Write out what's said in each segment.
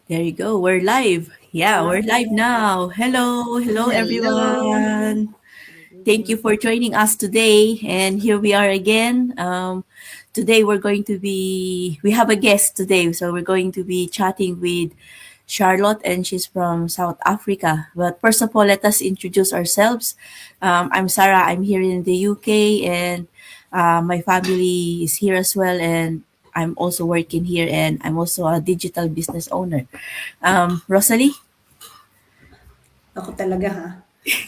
There you go. We're live. Yeah, we're live Hi. now. Hello, Hello. everyone. Good Thank you evening. for joining us today. And here we are again. Today we have a guest today. So we're going to be chatting with Charlotte, and she's from South Africa. But first of all, let us introduce ourselves. I'm Sarah. I'm here in the UK, and my family is here as well. And I'm also working here, and I'm also a digital business owner. Rosalie? Ako talaga ha.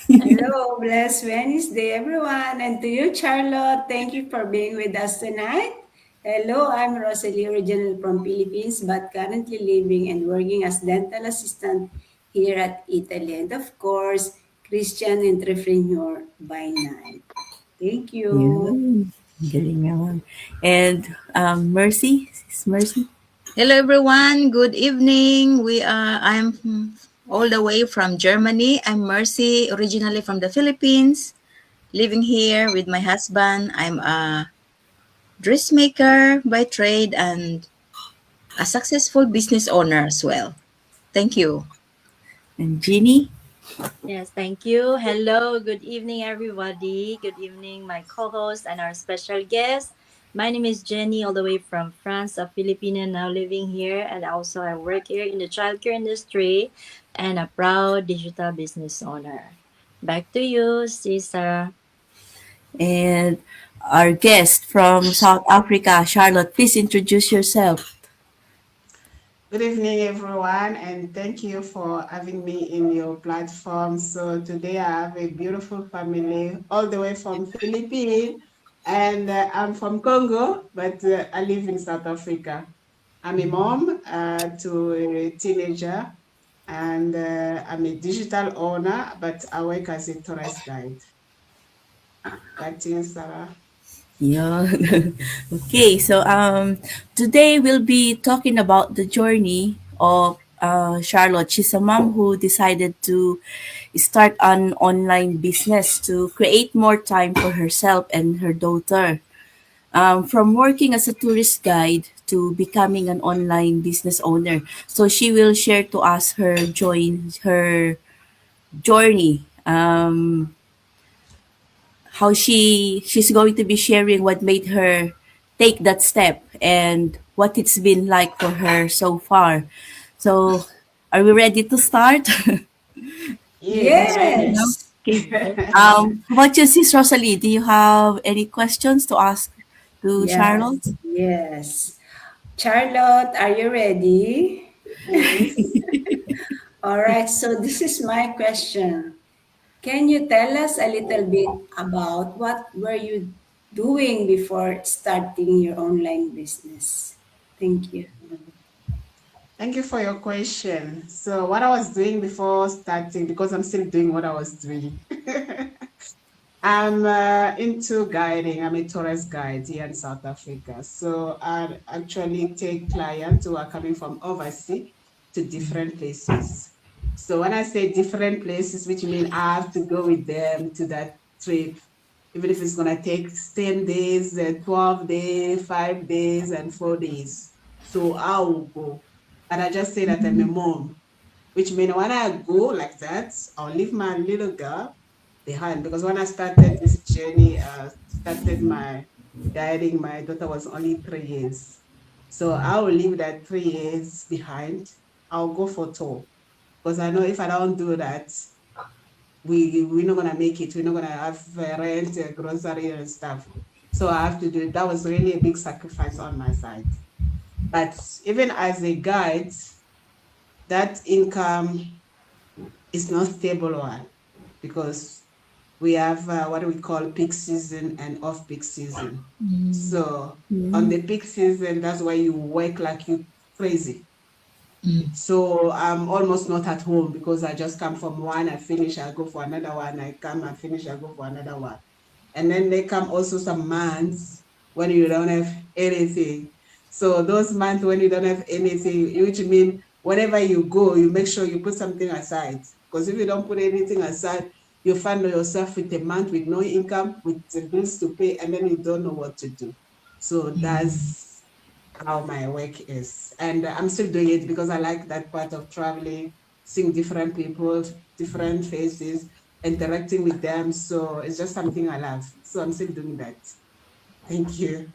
Hello, blessed Wednesday everyone. And to you, Charlotte, thank you for being with us tonight. Hello, I'm Rosalie, originally from Philippines, but currently living and working as dental assistant here at Italy. And of course, Christian entrepreneur by night. Thank you. Yun. Galing naman. And Mercy? Is Mercy? Hello everyone, good evening. I'm all the way from Germany. I'm Mercy, originally from the Philippines, living here with my husband. I'm a dressmaker by trade and a successful business owner as well. Thank you. And Jeannie? Yes, thank you. Hello, good evening, everybody. Good evening, my co host and our special guest. My name is Jenny, all the way from France, a Filipino now living here, and also I work here in the childcare industry and a proud digital business owner. Back to you, Cesar. And our guest from South Africa, Charlotte. Please introduce yourself. Good evening, everyone, and thank you for having me in your platform. So today I have a beautiful family all the way from Philippines, and I'm from Congo, but I live in South Africa. I'm a mom to a teenager, and I'm a digital owner, but I work as a tourist guide. Back to you, Sarah. Yeah. Okay, so today we'll be talking about the journey of Charlotte. She's a mom who decided to start an online business to create more time for herself and her daughter. From working as a tourist guide to becoming an online business owner. So she will share to us her journey. How she's going to be sharing what made her take that step and what it's been like for her so far. So, are we ready to start? Yes, ready. Ready? Yes. Okay. Ready. How about you, Sis Rosalie? Do you have any questions to ask to Yes. Charlotte? Yes. Charlotte, are you ready? Yes. All right, so this is my question. Can you tell us a little bit about what were you doing before starting your online business? Thank you. Thank you for your question. So, what I was doing before starting, because I'm still doing what I was doing, I'm into guiding. I'm a tourist guide here in South Africa. So, I actually take clients who are coming from overseas to different places. So, when I say different places, which means I have to go with them to that trip, even if it's going to take 10 days, 12 days, 5 days, and 4 days. So, I will go. And I just say that I'm a mom, which means when I go like that, I'll leave my little girl behind. Because when I started this journey, started my guiding, my daughter was only 3 years. So I will leave that 3 years behind. I'll go for tour. Because I know if I don't do that, we're not gonna make it. We're not gonna have rent, grocery and stuff. So I have to do it. That was really a big sacrifice on my side. But even as a guide, that income is not stable one because we have what we call peak season and off peak season. So on the peak season, that's why you work like you crazy. So I'm almost not at home because I just come from one, I finish, I go for another one, I come, I finish, I go for another one. And then they come also some months when you don't have anything. So those months when you don't have anything, which mean whenever you go, you make sure you put something aside. Because if you don't put anything aside, you find yourself with a month with no income, with the bills to pay, and then you don't know what to do. So that's how my work is. And I'm still doing it because I like that part of traveling, seeing different people, different faces, interacting with them. So it's just something I love. So I'm still doing that. Thank you.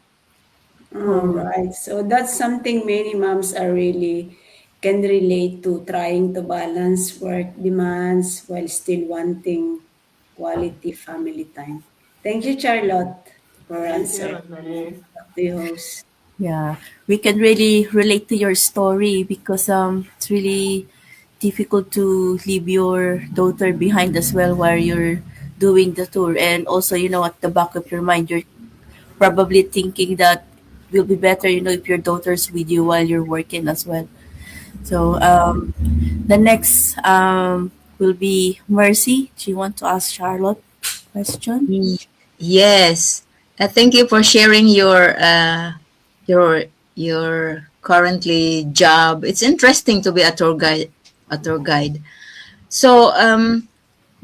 All Oh, right. So that's something many moms are really can relate to, trying to balance work demands while still wanting quality family time. Thank you, Charlotte, for Thank you, answer. Rosemary. Back to you, host. yeah. We can really relate to your story because it's really difficult to leave your daughter behind as well while you're doing the tour. And also, at the back of your mind, you're probably thinking that will be better, if your daughter's with you while you're working as well. So the next will be Mercy. Do you want to ask Charlotte question? Ye- Yes. Thank you for sharing your currently job. It's interesting to be a tour guide. A tour guide. So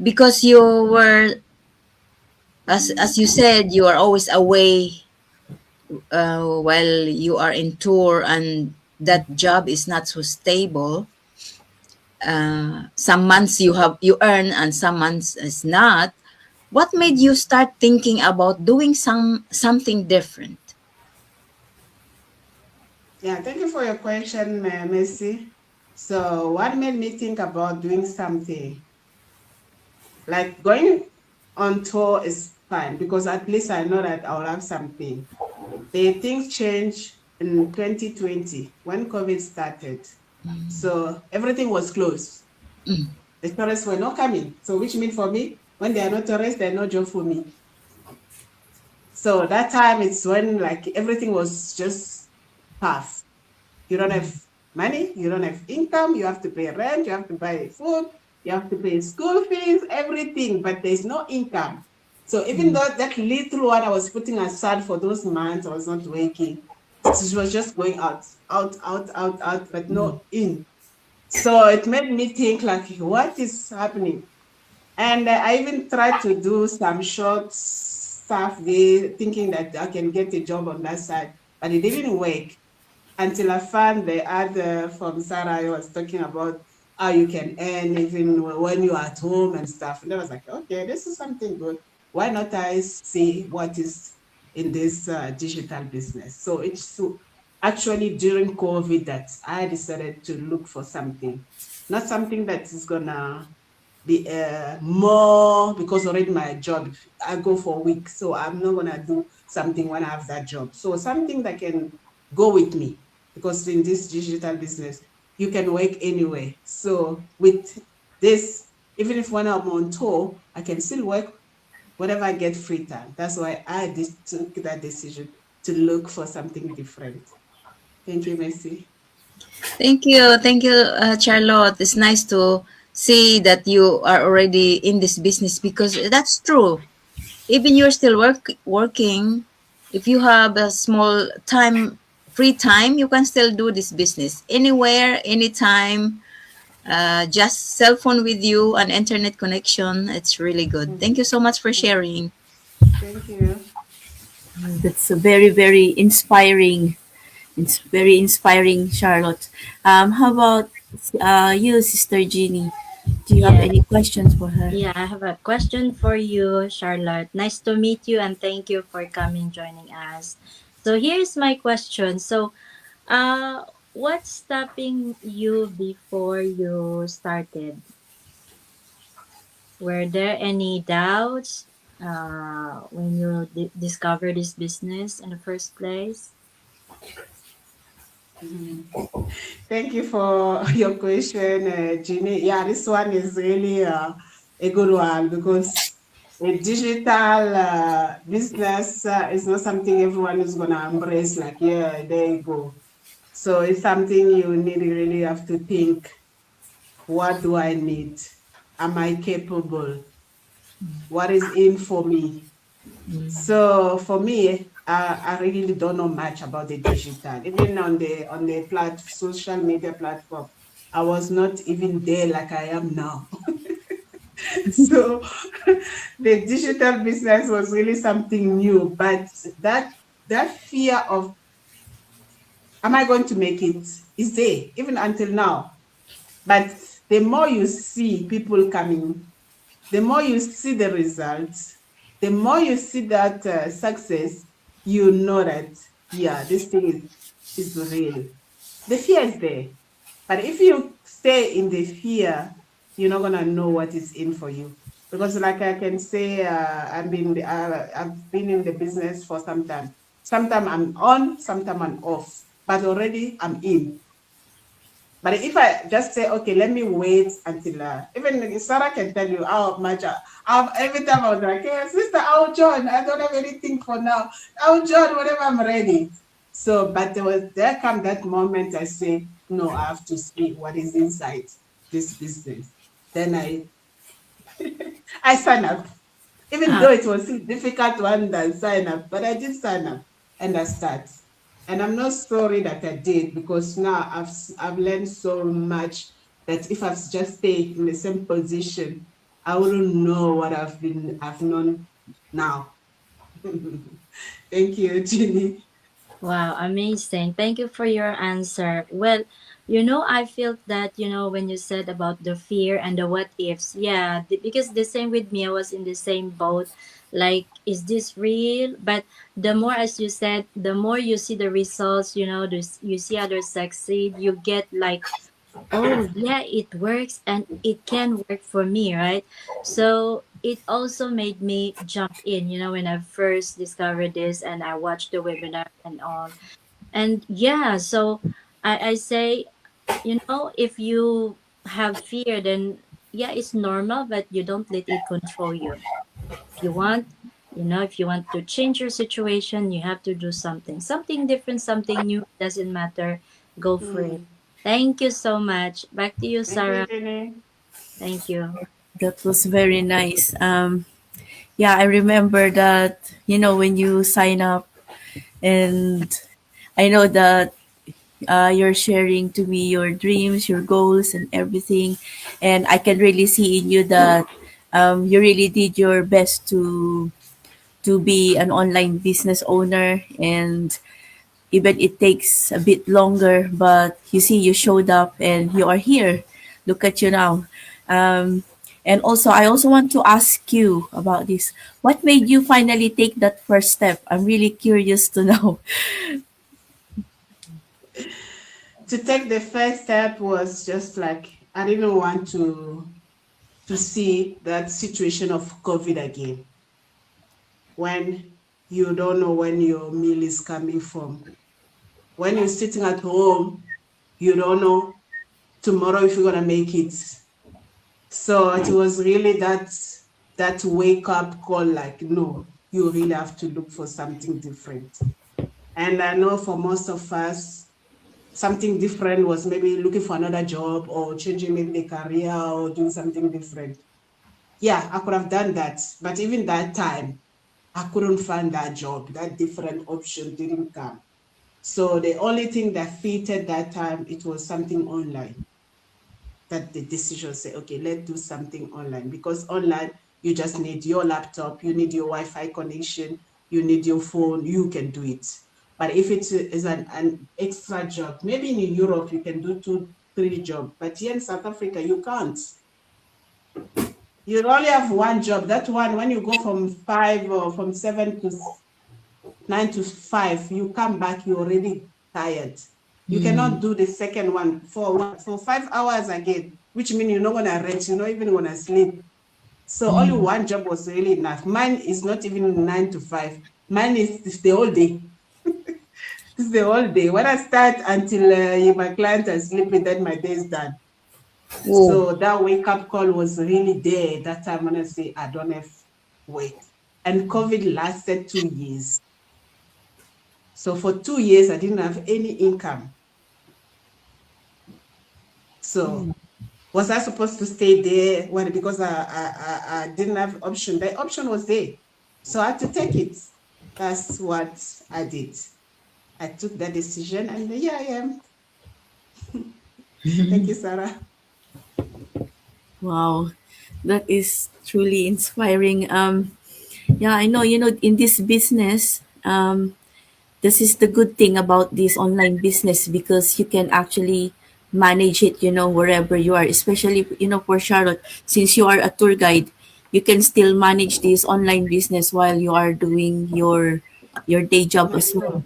because you were, as you said, you are always away while you are in tour, and that job is not so stable. Some months you earn and some months is not. What made you start thinking about doing something different? Yeah, thank you for your question, Messi. So, what made me think about doing something like going on tour is fine because at least I know that I'll have something. The things change in 2020 when COVID started. So everything was closed. Mm, The tourists were not coming. So which means for me, when they are not tourists, they're no job for me. So that time it's when like everything was just tough. You don't have money, you don't have income, you have to pay rent, you have to buy food, you have to pay school fees, everything, but there's no income. So even mm, though that little one I was putting aside for those months, I was not working. It was just going out, out, out, out, out, but mm, no in. So it made me think like, what is happening? And I even tried to do some short stuff there, thinking that I can get a job on that side, but it didn't work until I found the ad from Sarah who was talking about how you can earn even when you're at home and stuff. And I was like, okay, this is something good. Why not I see what is in this digital business? So it's actually during COVID that I decided to look for something, not something that is gonna be more because already my job I go for a week, so I'm not gonna do something when I have that job. So something that can go with me because in this digital business you can work anywhere. So with this, even if when I'm on tour, I can still work whenever I get free time. That's why I took that decision to look for something different. Thank you, Messi. thank you, Charlotte. It's nice to see that you are already in this business because that's true. Even you're still working, if you have a small time, free time, you can still do this business anywhere, anytime. Just cell phone with you and internet connection. It's really good. Thank you Mhm. so much for Mhm. sharing. Thank you. That's a very, very inspiring. It's very inspiring, Charlotte. How about you, Sister Jeannie? Do you have Yeah. any questions for her? Yeah, I have a question for you, Charlotte. Nice to meet you and thank you for coming joining us. So here's my question. So, what's stopping you before you started? Were there any doubts when you discovered this business in the first place? Mhm. Thank you for your question, Jeannie. Yeah, this one is really a good one because a digital business is not something everyone is going to embrace, like, yeah, there you go. So it's something you need really have to think, what do I need? Am I capable? What is in for me? So for me, I really don't know much about the digital. Even on the social media platform, I was not even there like I am now. So the digital business was really something new. But that fear of Am I going to make it? Is there, even until now. But the more you see people coming, the more you see the results, the more you see that success, you know that, yeah, this thing is real. The fear is there. But if you stay in the fear, you're not gonna know what is in for you. Because, like I can say, I've been in the business for some time. Sometimes I'm on, sometimes I'm off, but already I'm in. But if I just say, okay, let me wait until even Sarah can tell you how much every time I was like, hey, sister, I'll join. I don't have anything for now. I'll join whenever I'm ready. So, but there come that moment I say, no, I have to see what is inside this business. Then I sign up, even Ah, though it was a difficult one than sign up, but I did sign up and I start. And I'm not sorry that I did because now I've learned so much that if I've just stayed in the same position, I wouldn't know what I've known now. Thank you, Ginny. Wow, amazing. Thank you for your answer. Well, I felt that, when you said about the fear and the what ifs, yeah, because the same with me, I was in the same boat. Like, is this real? But the more, as you said, the more you see the results, you see others succeed, you get like, oh yeah, it works and it can work for me, right? So it also made me jump in, when I first discovered this and I watched the webinar and all. And yeah, so I say, if you have fear, then yeah, it's normal, but you don't let it control you. If you want, if you want to change your situation, you have to do something different, something new. Doesn't matter. Go for it. Mm. Thank you so much. Back to you, Thank you, Sarah. Ginny. Thank you. that was very nice. Yeah, I remember that, when you sign up, and I know that you're sharing to me your dreams, your goals, and everything. And I can really see in you that you really did your best to be an online business owner, and even it takes a bit longer, but you see, you showed up and you are here. Look at you now. Um, and also, I also want to ask you about this. What made you finally take that first step? I'm really curious to know. To take the first step was just like I didn't want to see that situation of COVID again, when you don't know when your meal is coming from. When you're sitting at home, you don't know tomorrow if you're gonna make it. So it was really that wake up call, like, no, you really have to look for something different. And I know for most of us, something different was maybe looking for another job or changing maybe the career or doing something different. Yeah, I could have done that. But even that time, I couldn't find that job. That different option didn't come. So the only thing that fitted that time, it was something online. That the decision say, okay, let's do something online, because online you just need your laptop, you need your Wi-Fi connection, you need your phone, you can do it. But if it is an extra job, maybe in Europe you can do two, three jobs, but here in South Africa you can't. You only have one job. That one, when you go from 7 to 9 to 5, you come back, you're already tired. You cannot do the second one for what? For 5 hours again, which means you're not gonna rest, you're not even gonna sleep. So only one job was really enough. Mine is not even 9 to 5. Mine is the whole day. It's the whole day. When I start until my clients are sleeping, then my day is done. Whoa. So that wake up call was really there. That time when I say I don't have wait. And COVID lasted 2 years. So for 2 years, I didn't have any income. So was I supposed to stay there? Well, because I didn't have option. The option was there. So I had to take it. That's what I did. I took that decision and here I am. Thank you, Sarah. Wow, that is truly inspiring. Yeah, I know, in this business, this is the good thing about this online business because you can actually manage it, wherever you are, especially, for Charlotte, since you are a tour guide, you can still manage this online business while you are doing your day job as well.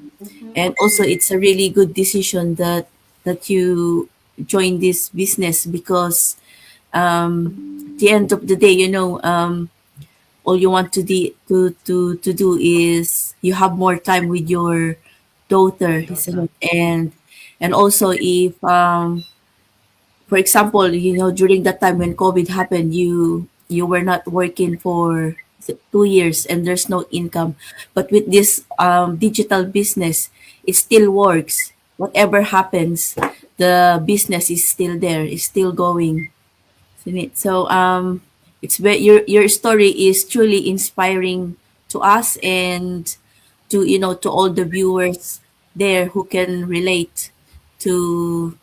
And also it's a really good decision that you join this business because at the end of the day, all you want to do is you have more time with your daughter, My isn't daughter. it? And also if for example, during that time when COVID happened, you were not working for is it 2 years and there's no income. But with this digital business, it still works. Whatever happens, the business is still there, is still going. Isn't it? So your story is truly inspiring to us and to all the viewers there who can relate to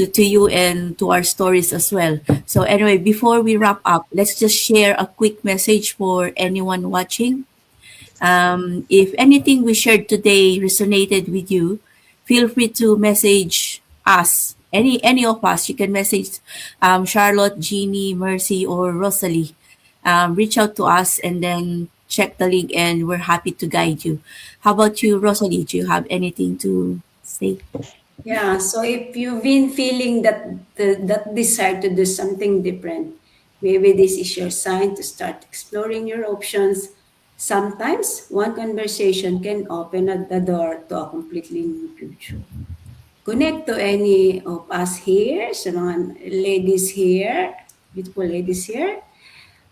to you and to our stories as well. So anyway, before we wrap up, let's just share a quick message for anyone watching. If anything we shared today resonated with you, feel free to message us. Any of us, you can message Charlotte, Jeannie, Mercy, or Rosalie. Reach out to us and then check the link, and we're happy to guide you. How about you, Rosalie? Do you have anything to say? Yeah, so if you've been feeling that desire to do something different, maybe this is your sign to start exploring your options. Sometimes one conversation can open the door to a completely new future. Connect to any of us here, sa mga ladies here, beautiful ladies here.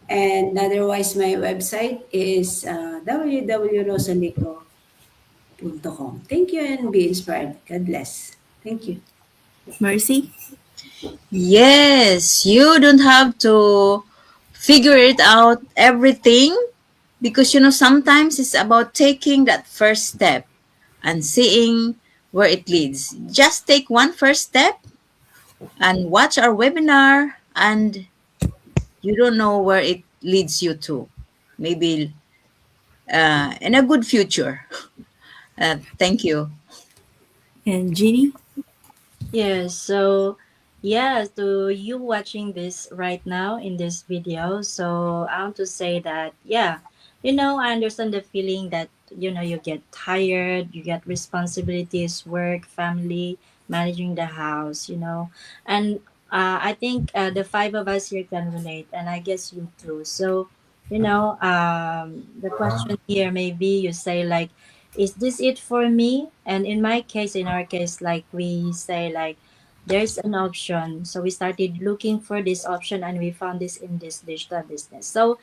And otherwise, my website is www.rosalico.com. Thank you and be inspired. God bless. Thank you. Mercy? Yes, you don't have to figure it out everything because sometimes it's about taking that first step and seeing where it leads. Just take one first step and watch our webinar, and you don't know where it leads you to. Maybe in a good future. Thank you. And Jeannie? Yes, so yeah, to you watching this right now in this video, so I want to say that yeah, I understand the feeling that you get tired, you get responsibilities, work, family, managing the house, and I think the five of us here can relate, and I guess you too. So the question here maybe you say like, is this it for me? And in my case, in our case, like we say like there's an option. So we started looking for this option and we found this in this digital business. So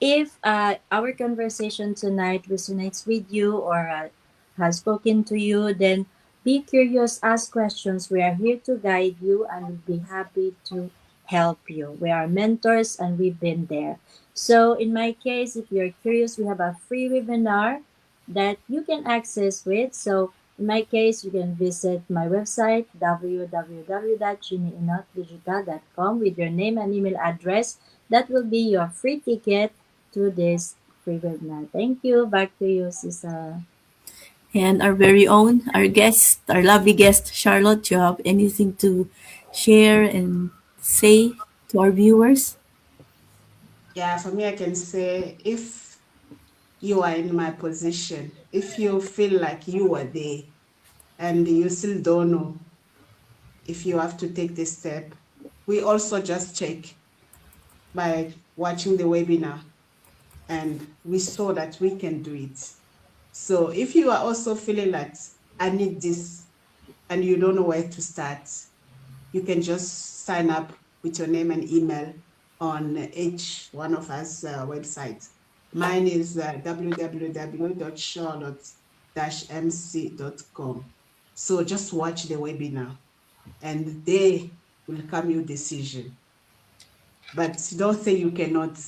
if our conversation tonight resonates with you or has spoken to you, then be curious, ask questions. We are here to guide you and we'll be happy to help you. We are mentors and we've been there. So, in my case, if you're curious, we have a free webinar that you can access with. So, in my case, you can visit my website www.chineinotdigital.com with your name and email address. That will be your free ticket to this free webinar. Thank you. Back to you, Sisa. And our very own, our guest, our lovely guest, Charlotte, do you have anything to share and say to our viewers? Yeah, for me, I can say if you are in my position, if you feel like you are there and you still don't know if you have to take this step, we also just check by watching the webinar and we saw that we can do it. So if you are also feeling like I need this and you don't know where to start, you can just sign up with your name and email on each one of us websites. Mine is www.charlotte-mc.com. So just watch the webinar and they will come your decision. But don't say you cannot,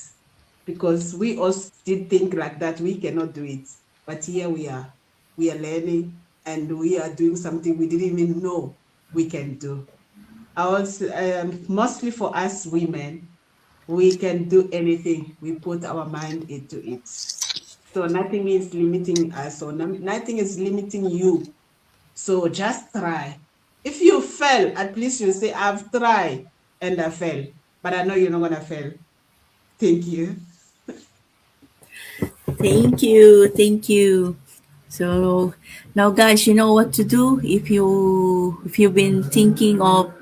because we also did think like that, we cannot do it. But here we are learning and we are doing something we didn't even know we can do. I was mostly for us women, we can do anything. We put our mind into it. So nothing is limiting us, or nothing is limiting you. So just try. If you fail, at least you say, I've tried and I failed. But I know you're not gonna fail. Thank you. Thank you. Thank you. So now guys, you know what to do if you've been thinking of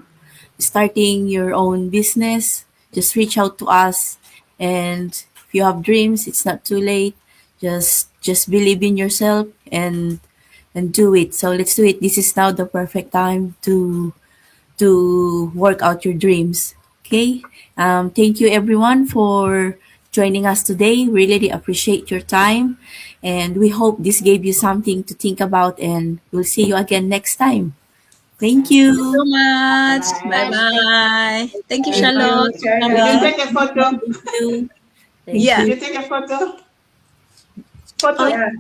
starting your own business, just reach out to us. And if you have dreams, it's not too late. Just believe in yourself and do it. So let's do it. This is now the perfect time to work out your dreams. Okay. Thank you everyone for joining us today. Really appreciate your time, and we hope this gave you something to think about. And we'll see you again next time. Thank Thank you so you. Bye much. Bye bye. bye. Thank you, Thank Thank you, Charlotte, you. for Did you Charlotte. coming. take a photo? Thank you. Thank Thank Yeah. Did you. you take a photo? Oh, Photo. Yeah.